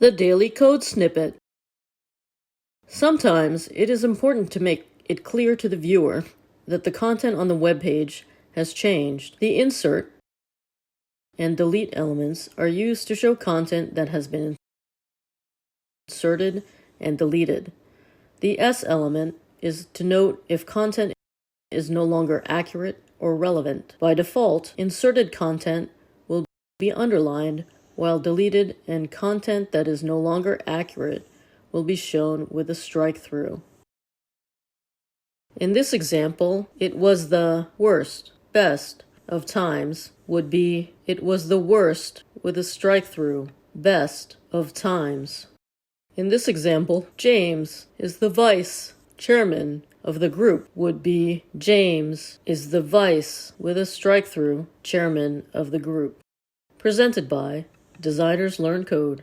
The daily code snippet. Sometimes it is important to make it clear to the viewer that the content on the web page has changed. The insert and delete elements are used to show content that has been inserted and deleted. The S element is to note if content is no longer accurate or relevant. By default, inserted content will be underlined, while deleted and content that is no longer accurate will be shown with a strike through. In this example, it was the worst, best of times would be it was the worst with a strike through, best of times. In this example, James is the vice chairman of the group would be James is the vice with a strike through chairman of the group. Presented by Designers Learn Code.